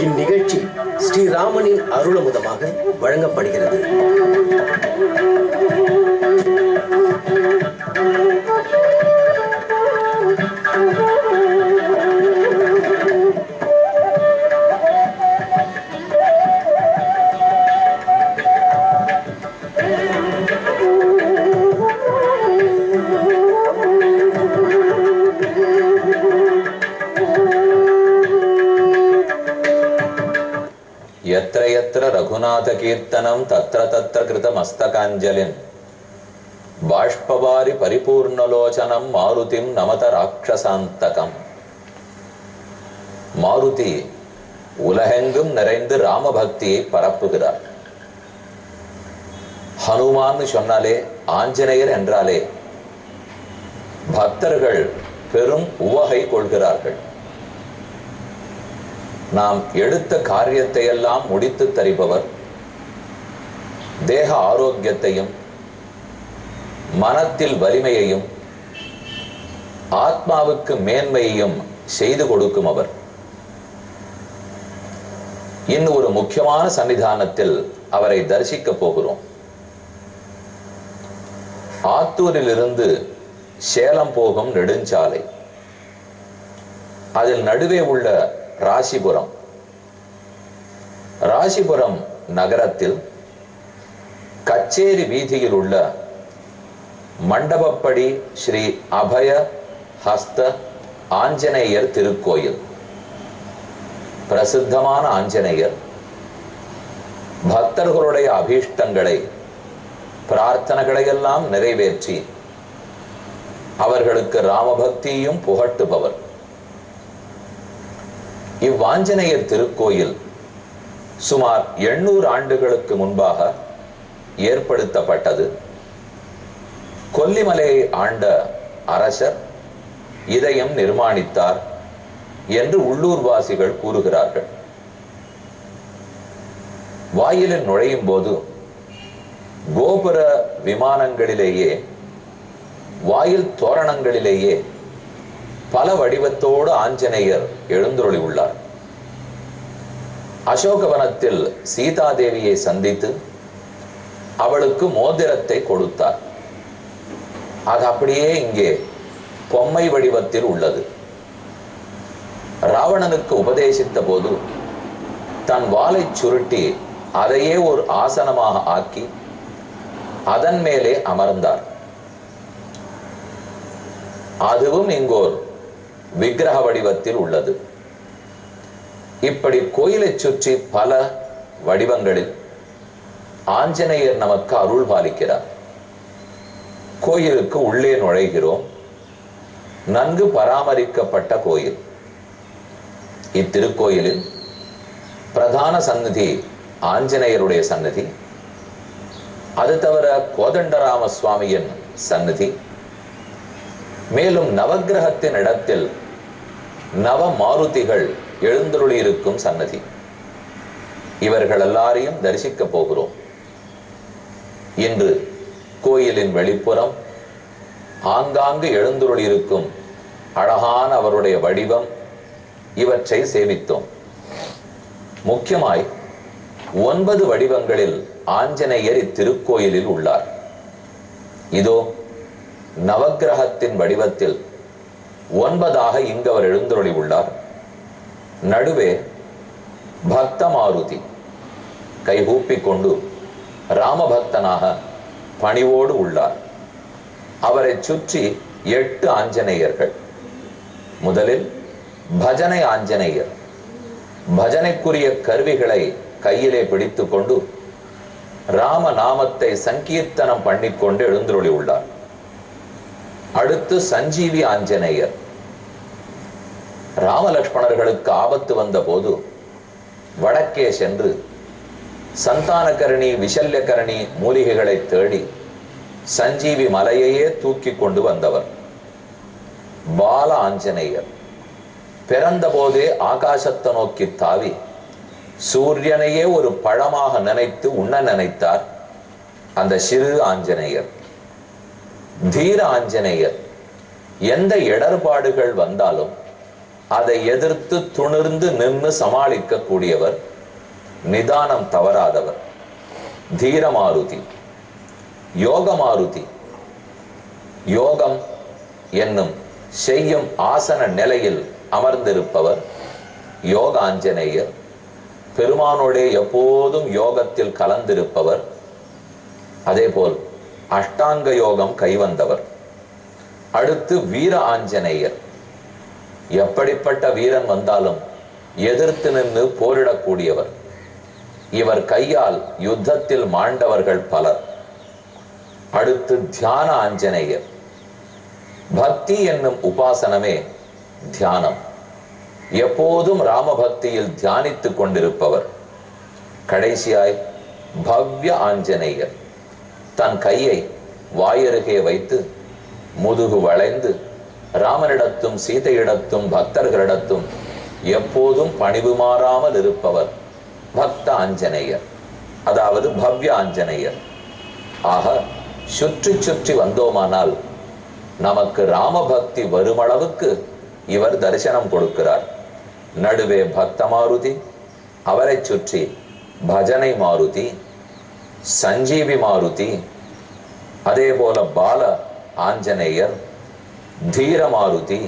இந்நிகழ்ச்சி ஸ்ரீராமனின் அருளமுதமாக வழங்கப்படுகிறது. यत्र यत्र रघुनाथ कीर्तनं तत्र तत्र कृतमस्तकाञ्जलिं बाष्पवारि परिपूर्णलोचनं मारुतिं नमत राक्षसान्तकम्. மாருதி உலகெங்கும் நிறைந்து ராமபக்தியை பரப்புகிறார். ஹனுமான் சொன்னாலே, ஆஞ்சநேயர் என்றாலே பக்தர்கள் பெரும் உவகை கொள்கிறார்கள். நாம் எடுத்த காரியத்தை எல்லாம் முடித்து தருபவர், தேக ஆரோக்கியத்தையும் மனத்தில் வலிமையையும் ஆத்மாவுக்கு மேன்மையையும் செய்து கொடுக்கும் அவர். இன்னும் ஒரு முக்கியமான சன்னிதானத்தில் அவரை தரிசிக்க போகிறோம். ஆத்தூரிலிருந்து சேலம் போகும் நெடுஞ்சாலை, அதில் நடுவே உள்ள ராசிபுரம். ராசிபுரம் நகரத்தில் கச்சேரி வீதியில் உள்ள மண்டபப்படி ஸ்ரீ அபய ஹஸ்த ஆஞ்சநேயர் திருக்கோயில். பிரசித்தமான ஆஞ்சநேயர் பக்தர்களுடைய அபீஷ்டங்களை, பிரார்த்தனைகளை எல்லாம் நிறைவேற்றி அவர்களுக்கு ராமபக்தியும் புகட்டுபவர். இவ்வாஞ்சநேயர் திருக்கோயில் சுமார் 800 ஆண்டுகளுக்கு முன்பாக ஏற்படுத்தப்பட்டது. கொல்லிமலையை ஆண்ட அரசர் இதயம் நிர்மாணித்தார் என்று உள்ளூர்வாசிகள் கூறுகிறார்கள். வாயிலில் நுழையும் போது கோபுர விமானங்களிலேயே, வாயில் தோரணங்களிலேயே பல வடிவத்தோடு ஆஞ்சநேயர் எழுந்தருளி உள்ளார். அசோகவனத்தில் சீதாதேவியை சந்தித்து அவளுக்கு மோதிரத்தை கொடுத்தார். அது அப்படியே இங்கே பொம்மை வடிவத்தில் உள்ளது. ராவணனுக்கு உபதேசித்த போது தன் வாளை சுருட்டி அதையே ஒரு ஆசனமாக ஆக்கி அதன் மேலே அமர்ந்தார். அதுவும் இங்கோர் விக்கிரக வடிவத்தில் உள்ளது. இப்படி கோயிலை சுற்றி பல வடிவங்களில் ஆஞ்சநேயர் நமக்கு அருள் பாலிக்கிறார். கோயிலுக்கு உள்ளே நுழைகிறோம். நன்கு பராமரிக்கப்பட்ட கோயில். இத்திருக்கோயிலில் பிரதான சந்நிதி ஆஞ்சநேயருடைய சந்நிதி, அது தவிர கோதண்டராம சுவாமியின் சந்நிதி, மேலும் நவக்கிரகத்தின் இடத்தில் நவ மாருதிகள் எழுந்தருளி இருக்கும் சன்னதி. இவர்கள் எல்லாரையும் தரிசிக்க போகிறோம். இன்று கோயிலின் வெளிப்புறம் ஆங்காங்கு எழுந்தருளி இருக்கும் அழகான அவருடைய வடிவம், இவற்றை சேவித்தோம். முக்கியமாய் 9 வடிவங்களில் ஆஞ்சநேயர் இத்திருக்கோயிலில் உள்ளார். இதோ நவக்கிரகத்தின் வடிவத்தில் 9ஆக இங்கு அவர் எழுந்தருளி உள்ளார். நடுவே பக்த மாருதி கைகூப்பிக் கொண்டு ராமபக்தனாக பணிவோடு உள்ளார். அவரை சுற்றி 8 ஆஞ்சநேயர்கள். முதலில் பஜனை ஆஞ்சநேயர் பஜனைக்குரிய கருவிகளை கையிலே பிடித்துக் கொண்டு ராம நாமத்தை சங்கீர்த்தனம் பண்ணிக்கொண்டு எழுந்தருளி உள்ளார். அடுத்து சஞ்சீவி ஆஞ்சநேயர். ராமலட்சுமணர்களுக்கு ஆபத்து வந்த போது வடக்கே சென்று சந்தானகரணி விஷல்யகரணி மூலிகைகளை தேடி சஞ்சீவி மலையையே தூக்கி கொண்டு வந்தவர். பால ஆஞ்சநேயர் பிறந்த போதே ஆகாசத்தை நோக்கி தாவி சூரியனையே ஒரு பழமாக நினைத்து உண்ண நினைத்தார் அந்த சிறு ஆஞ்சநேயர். தீர ஆஞ்சநேயர் எந்த இடர்பாடுகள் வந்தாலும் அதை எதிர்த்து துணிர்ந்து நின்று சமாளிக்க கூடியவர், நிதானம் தவறாதவர். தீரமாருதி, யோகமாருதி. யோகம் என்னும் செய்யும் ஆசன நிலையில் அமர்ந்திருப்பவர் யோகாஞ்சநேயர். பெருமானோடே எப்போதும் யோகத்தில் கலந்திருப்பவர். அதேபோல் அஷ்டாங்க யோகம் கைவந்தவர். அடுத்து வீர ஆஞ்சநேயர். எப்படிப்பட்ட வீரன் வந்தாலும் எதிர்த்து நின்று போரிடக்கூடியவர். இவர் கையால் யுத்தத்தில் மாண்டவர்கள் பலர். அடுத்து தியான ஆஞ்சநேயர். பக்தி என்னும் உபாசனமே தியானம். எப்போதும் ராமபக்தியில் தியானித்துக் கொண்டிருப்பவர். கடைசியாய் பவ்ய ஆஞ்சநேயர். தன் கையை வாயருகே வைத்து முதுகு வளைந்து ராமனிடத்தும் சீதையிடத்தும் பக்தர்களிடத்தும் எப்போதும் பணிவு மாறாமல் இருப்பவர் பக்த ஆஞ்சநேயர், அதாவது பவ்ய ஆஞ்சநேயர். ஆக சுற்றி சுற்றி வந்தோமானால் நமக்கு ராமபக்தி வருமளவுக்கு இவர் தரிசனம் கொடுக்கிறார். நடுவே பக்த மாருதி, அவரை சுற்றி பஜனை மாருதி, சஞ்சீவி மாருதி, அதே போல பால ஆஞ்சநேயர், தீர மாருதி,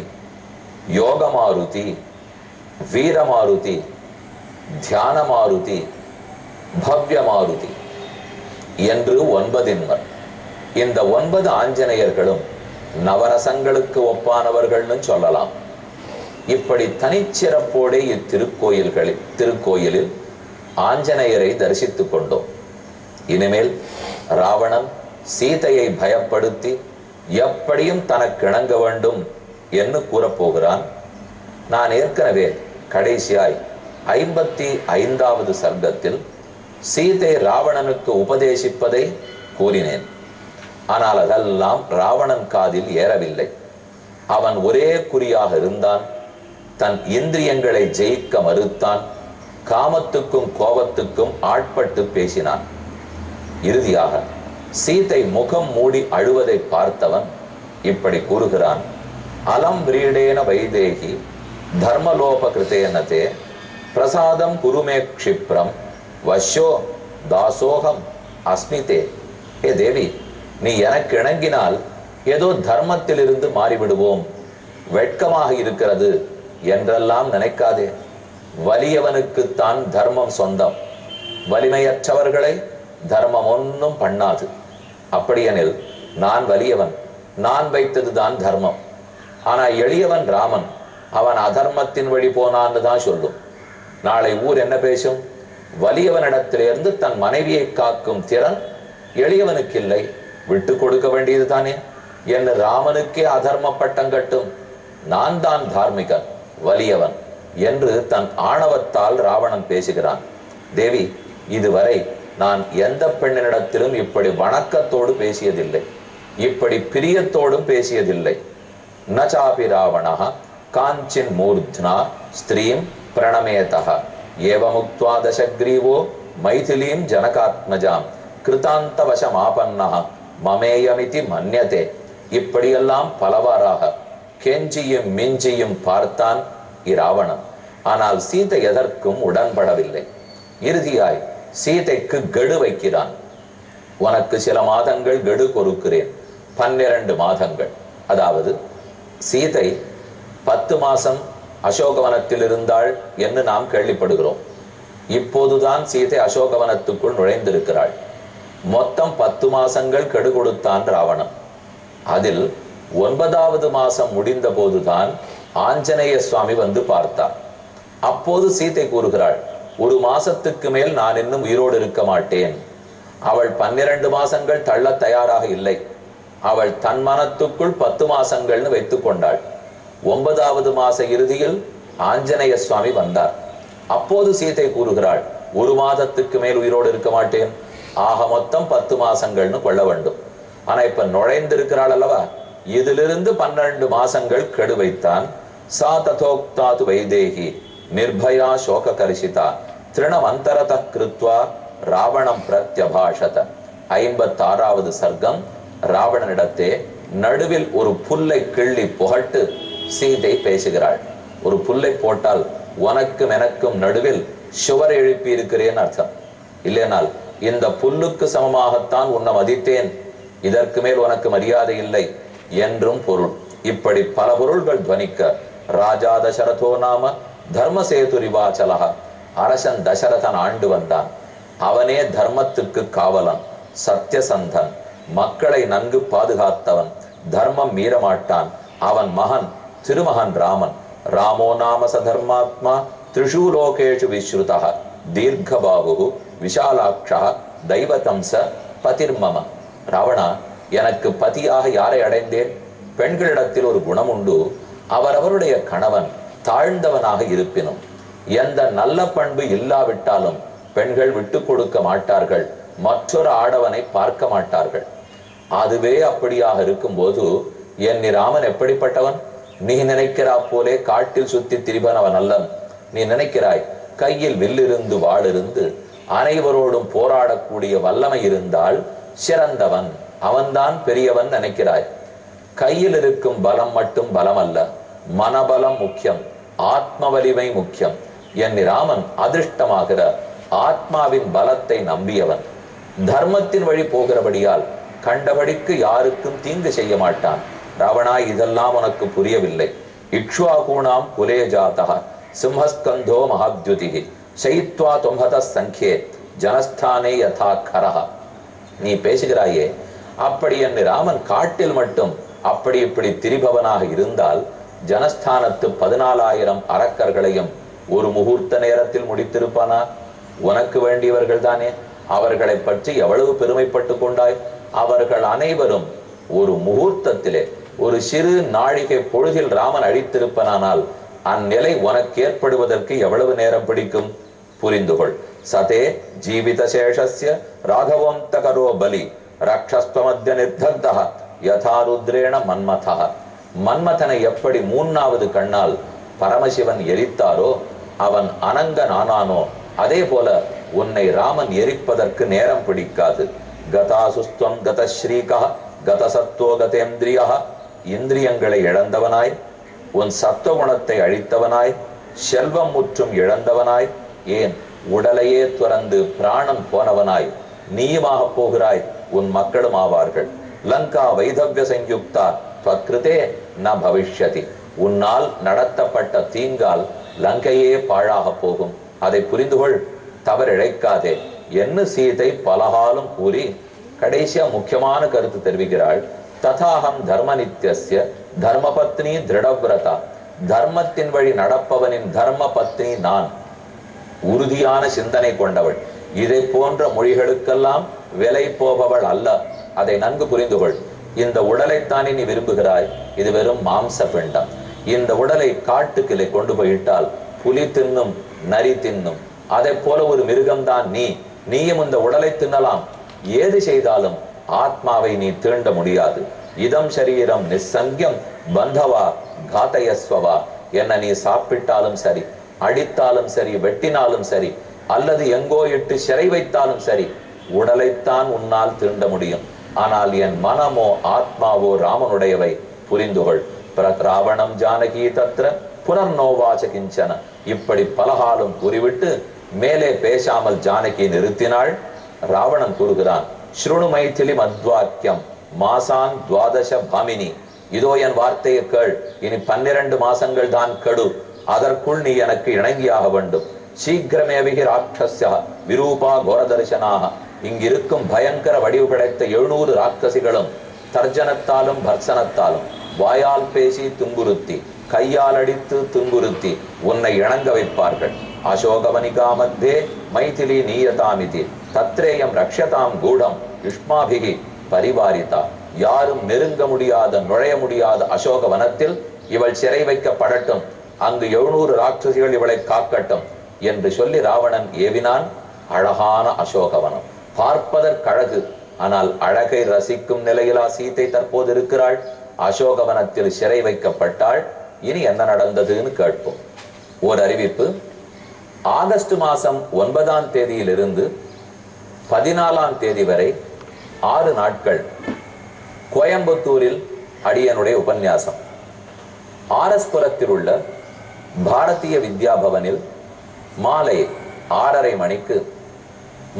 யோக மாருதி, வீர மாருதி, தியான மாருதி, பவ்ய மாருதி என்று 9 இந்த 9 ஆஞ்சநேயர்களும் நவரசங்களுக்கு ஒப்பானவர்கள்னு சொல்லலாம். இப்படி தனிச்சிறப்போடே திருக்கோயிலில் ஆஞ்சநேயரை தரிசித்துக் கொண்டோம். இனிமேல் ராவணன் சீதையை பயப்படுத்தி எப்படியும் தனக்கு இணங்க வேண்டும் என்று கூறப்போகிறான். நான் ஏற்கனவே கடைசியாய் 55வது சர்க்கத்தில் சீதை ராவணனுக்கு உபதேசிப்பதை கூறினேன். ஆனால் அதெல்லாம் ராவணன் காதில் ஏறவில்லை. அவன் ஒரே குறியாக இருந்தான். தன் இந்திரியங்களை ஜெயிக்க மறுத்தான். காமத்துக்கும் கோபத்துக்கும் ஆட்பட்டு பேசினான். இறுதியாக சீதை முகம் மூடி அழுவதை பார்த்தவன் இப்படி கூறுகிறான். அலம் விரீடேன வைதேகி தர்மலோபகிருத்தேனதே பிரசாதம் குருமே க்ஷிப்ரம் வஷ்யோ தாசோகம் அஸ்மிதே. ஏ தேவி, நீ எனக்கு இணங்கினால் ஏதோ தர்மத்திலிருந்து மாறிவிடுவோம், வெட்கமாக இருக்கிறது என்றெல்லாம் நினைக்காதே. வலியவனுக்குத்தான் தர்மம் சொந்தம். வலிமையற்றவர்களை தர்மம் ஒன்றும் பண்ணாது. அப்படியெனில் நான் வலியவன், நான் வைத்ததுதான் தர்மம். ஆனா எளியவன் ராமன், அவன் அதர்மத்தின் வழி போனான்னு தான் சொல்லும். நாளை ஊர் என்ன பேசும்? வலியவனிடத்திலிருந்து தன் மனைவியை காக்கும் திறன் எளியவனுக்கு இல்லை, விட்டு கொடுக்க வேண்டியது தானே என்று ராமனுக்கே அதர்ம பட்டம் கட்டும். நான் தான் தார்மிகன், வலியவன் என்று தன் ஆணவத்தால் ராவணன் பேசுகிறான். தேவி, இதுவரை நான் எந்த பெண்ணினிடத்திலும் இப்படி வணக்கத்தோடு பேசியதில்லை, இப்படி பிரியத்தோடும் பேசியதில்லை. நச்சாபி ராவணः காஞ்சின் மூர்த்னா ஸ்திரீம் பிரணமேதः ஏவமுக்த்வா தசக்ரீவோ மைதிலீம் ஜனகாத்மஜாம் கிருதாந்தவசமாபன்னः மமேயமிதி மன்யதே. இப்படியெல்லாம் பலவாறாக கெஞ்சியும் மிஞ்சியும் பார்த்தான் இராவணன். ஆனால் சீதை எதற்கும் உடன்படவில்லை. இறுதியாய் சீதைக்கு கெடு வைக்கிறான். உனக்கு சில மாதங்கள் கெடு கொடுக்கிறேன், 12 மாதங்கள். அதாவது சீதை 10 மாசம் அசோகவனத்தில் இருந்தாள் என்று நாம் கேள்விப்படுகிறோம். இப்போதுதான் சீதை அசோகவனத்துக்குள் நுழைந்திருக்கிறாள். மொத்தம் 10 மாசங்கள் கெடு கொடுத்தான் ராவணன். அதில் 9வது மாசம் முடிந்த போதுதான் ஆஞ்சநேய சுவாமி வந்து பார்த்தார். அப்போது சீதை கூறுகிறாள், 1 மாசத்துக்கு மேல் நான் இன்னும் உயிரோடு இருக்க மாட்டேன். அவள் 12 மாசங்கள் தள்ள தயாராக இல்லை. அவள் தன் மனத்துக்குள் 10 மாசங்கள்னு வைத்துக் கொண்டாள். 9வது மாச இறுதியில் ஆஞ்சநேய சுவாமி வந்தார். அப்போது சீதை கூறுகிறாள், 1 மாதத்துக்கு மேல் உயிரோடு இருக்க மாட்டேன், ஆக மொத்தம் 10 மாசங்கள்னு கொள்ள வேண்டும். ஆனா இப்ப நுழைந்திருக்கிறாள் அல்லவா, இதிலிருந்து 12 மாசங்கள் கெடு வைத்தான். சா ததோக்தாது வைதேகி நிர்பயா சோக கரிசிதா திருணமந்தரத கிருத்வா ராவணம் பிரத்யபாஷத. 56வது சர்க்கம். ராவணனிடத்தே நடுவில் ஒரு புல்லை கிள்ளி புகட்டு சீதை பேசுகிறாள். ஒரு புல்லை போட்டால் உனக்கும் எனக்கும் நடுவில் சுவர் எழுப்பி இருக்கிறேன் அர்த்தம். இல்லைனால் இந்த புல்லுக்கு சமமாகத்தான் உன்னை மதித்தேன், இதற்கு மேல் உனக்கு மரியாதை இல்லை என்றும் பொருள். இப்படி பல பொருள்கள் துவனிக்க ராஜா தசரதோ நாம தர்மசேதுரிவாச்சலக, அரசன் தசரதன் ஆண்டு வந்தான். அவனே தர்மத்துக்கு காவலன், சத்தியசந்தன், மக்களை நன்கு பாதுகாத்தவன், தர்மம் மீறமாட்டான். அவன் மகன் திருமகன் ராமன். ராமோ நாம சதர்மாத்மா திரிஷு லோகேஷு விஸ்ருதः தீர்க்கபாகு விஷாலாட்சா தெய்வதம்ச பதிர்மம. ராவணா, எனக்கு பதியாக யாரை அடைந்தேன்? பெண்களிடத்தில் ஒரு குணம் உண்டு, அவரவருடைய கணவன் தாழ்ந்தவனாக இருப்பினும் எந்த நல்ல பண்பு இல்லாவிட்டாலும் பெண்கள் விட்டு கொடுக்க மாட்டார்கள், மற்றொரு ஆடவனை பார்க்க மாட்டார்கள். அதுவே அப்படியாக இருக்கும்போது என் ராமன் எப்படிப்பட்டவன்? நீ நினைக்கிறா போலே காட்டில் சுத்தி திரிபவன் அல்லன். நீ நினைக்கிறாய் கையில் வில்லிருந்து வாளிருந்து அனைவரோடும் போராடக்கூடிய வல்லமை இருந்தால் சிறந்தவன், அவன்தான் பெரியவன் நினைக்கிறாய். கையில் இருக்கும் பலம் மட்டும் பலம் அல்ல, மனபலம் முக்கியம், ஆத்ம வலிமை முக்கியம். என் ராமன் அதிர்ஷ்டமாகிற ஆத்மாவின் பலத்தை நம்பியவன். தர்மத்தின் வழி போகிறபடியால் கண்டபடிக்கு யாருக்கும் தீங்கு செய்ய மாட்டான். ராவணா, இதெல்லாம் உனக்கு புரியவில்லை. இக்ஷ்வாகூணாம் குலே ஜாதः சிம்ஹஸ்கந்தோ மகாத்யுதிஹி சைத்வா தொம்பத சங்கே ஜனஸ்தானே யதா கரஹ. நீ பேசுகிறாயே, அப்படி என் ராமன் காட்டில் மட்டும் அப்படி இப்படி திரிபவனாக இருந்தால் ஜனஸ்தானத்து 14,000 அரக்கர்களையும் ஒரு முகூர்த்த நேரத்தில் முடித்திருப்பானா? உனக்கு வேண்டியவர்கள் தானே, அவர்களை பற்றி எவ்வளவு பெருமைப்பட்டு கொண்டாய். அவர்கள் அனைவரும் ஒரு முகூர்த்தத்திலே, ஒரு சிறு நாழிகை பொழுதில் ராமன் அழித்திருப்பனானால் அந்நிலை உனக்கு ஏற்படுவதற்கு எவ்வளவு நேரம் பிடிக்கும்? புரிந்துகொள். சதே ஜீவித சேஷஸ்ய ராகவம் தகரோ பலி ராட்சஸ்வமத்ய நிர்தக்தஹ யதா ருத்ரேண மன்மதஹ. மன்மதனை எப்படி 3வது கண்ணால் பரமசிவன் எரித்தாரோ, அவன் அனங்கன் ஆனானோ, அதே போல உன்னை ராமன் எரிப்பதற்கு நேரம் பிடிக்காது. கதாசுஸ்துவம் கதஸ்ரீகா கதசத்வோ கதேந்திரியா. இந்திரியங்களை இழந்தவனாய், உன் சத்துவகுணத்தை அழித்தவனாய், செல்வம் முற்றும் இழந்தவனாய், ஏன் உடலையே துறந்து பிராணம் போனவனாய் நீயுமாக போகிறாய், உன் மக்களும் ஆவார்கள். லங்கா வைதவ்ய சயுக்தா த்வத்கிருதே ந பவிஷ்யதி. உன்னால் நடத்தப்பட்ட தீங்கால் லங்கையே பாழாக போகும். அதை புரிந்துகொள், தவறிழைக்காதே என்ன சீதை பலகாலம் கூறி கடைசியா முக்கியமான கருத்து தெரிவிக்கிறாள். ததாகம் தர்ம நித்யஸ்ய தர்மபத்னி திருடவிரதா. தர்மத்தின் வழி நடப்பவனின் தர்ம பத்னி நான், உறுதியான சிந்தனை கொண்டவள். இதை போன்ற மொழிகளுக்கெல்லாம் விலை போபவள் அல்ல. அதை நன்கு புரிந்துகொள். இந்த உடலைத்தானே நீ விரும்புகிறாய், இது வெறும் மாம்ச பிண்டம். இந்த உடலை காட்டுக்கிளை கொண்டு போயிட்டால் புலி தின்னும், நரி தின்னும். அதை போல ஒரு மிருகம்தான் நீ. நீயும் இந்த உடலை தின்னலாம். ஏது செய்தாலும் ஆத்மாவை நீ தீண்ட முடியாது. இதம் சரீரம் நிசங்கியம் பந்தவா காத்தயஸ்வவா. என்ன நீ சாப்பிட்டாலும் சரி, அடித்தாலும் சரி, வெட்டினாலும் சரி, அல்லது எங்கோ இட்டு சிறை வைத்தாலும் சரி, உடலைத்தான் உன்னால் தீண்ட முடியும். ஆனால் என் மனமோ ஆத்மாவோ ராமனுடையவை. புரிந்துகொள். ராவணம் ஜானகி தத்ர புனர்நோவாச்ச கிஞ்சன. இப்படி பலகாலம் கூறிவிட்டு மேலே பேசாமல் ஜானகி நிறுத்தினாள். ராவணன் கூறுகிறான், ஸ்ருணு மைதிலி மத்வாக்கியம் மாசான் துவாதச பாமினி. இதோ என் வார்த்தையை கேள். இனி 12 மாசங்கள் தான் கெடு. அதற்குள் நீ எனக்கு இணங்கியாக வேண்டும். சீக்கிரமேவிகி ராட்சஸ்ய விரூபா கோரதர்சனாக. இங்கிருக்கும் பயங்கர வடிவு கிடைத்த 700 ராட்சசிகளும் தர்ஜனத்தாலும் பர்சனத்தாலும் வாயால் பேசி துன்புறுத்தி, கையால் அடித்து துன்புறுத்தி உன்னை இணங்க வைப்பார்கள். அசோகவனிகா மத்தே மைதிலி நீயதாமிதி தத்ரேயம் ரக்ஷதாம் கூடம் யுஷ்மாபிகி பரிவாரிதா. யாரும் நெருங்க முடியாத, நுழைய முடியாத அசோக வனத்தில் இவள் சிறை வைக்கப்படட்டும். அங்கு 700 ராட்சசிகள் இவளை காக்கட்டும் என்று சொல்லி ராவணன் ஏவினான். அழகான அசோகவனம், பார்ப்பதற்கழகு, ஆனால் அழகை ரசிக்கும் நிலையிலா சீதை தற்போது இருக்கிறாள். அசோகவனத்தில் சிறை வைக்கப்பட்டாள். இனி என்ன நடந்ததுன்னு கேட்போம். ஒரு அறிவிப்பு. ஆகஸ்ட் மாசம் 9ஆம் தேதியிலிருந்து 14ஆம் தேதி வரை 6 நாட்கள் கோயம்புத்தூரில் அடியனுடைய உபன்யாசம். ஆர்எஸ் புரத்தில் உள்ள பாரதிய வித்யா பவனில் மாலை 6:30 மணிக்கு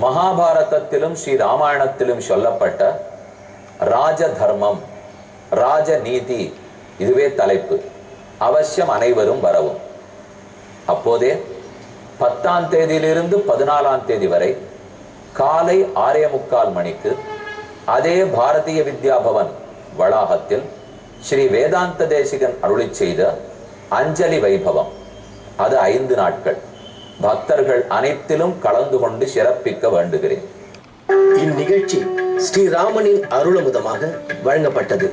மகாபாரதத்திலும் ஸ்ரீ ராமாயணத்திலும் சொல்லப்பட்ட ராஜ தர்மம், ராஜநீதி, இதுவே தலைப்பு. அவசியம் அனைவரும் வரவும். அப்போதே 10ஆம் தேதியிலிருந்து 14ஆம் தேதி வரை காலை 6:45 மணிக்கு அதே பாரதிய வித்யா பவன் வளாகத்தில் ஸ்ரீ வேதாந்த தேசிகன் அருளிச் செய்த அஞ்சலி வைபவம். அது 5 நாட்கள். பக்தர்கள் அனைத்திலும் கலந்து கொண்டு சிறப்பிக்க வேண்டுகிறேன். இந்நிகழ்ச்சி ஸ்ரீராமனின் அருளமுதமாக வழங்கப்பட்டது.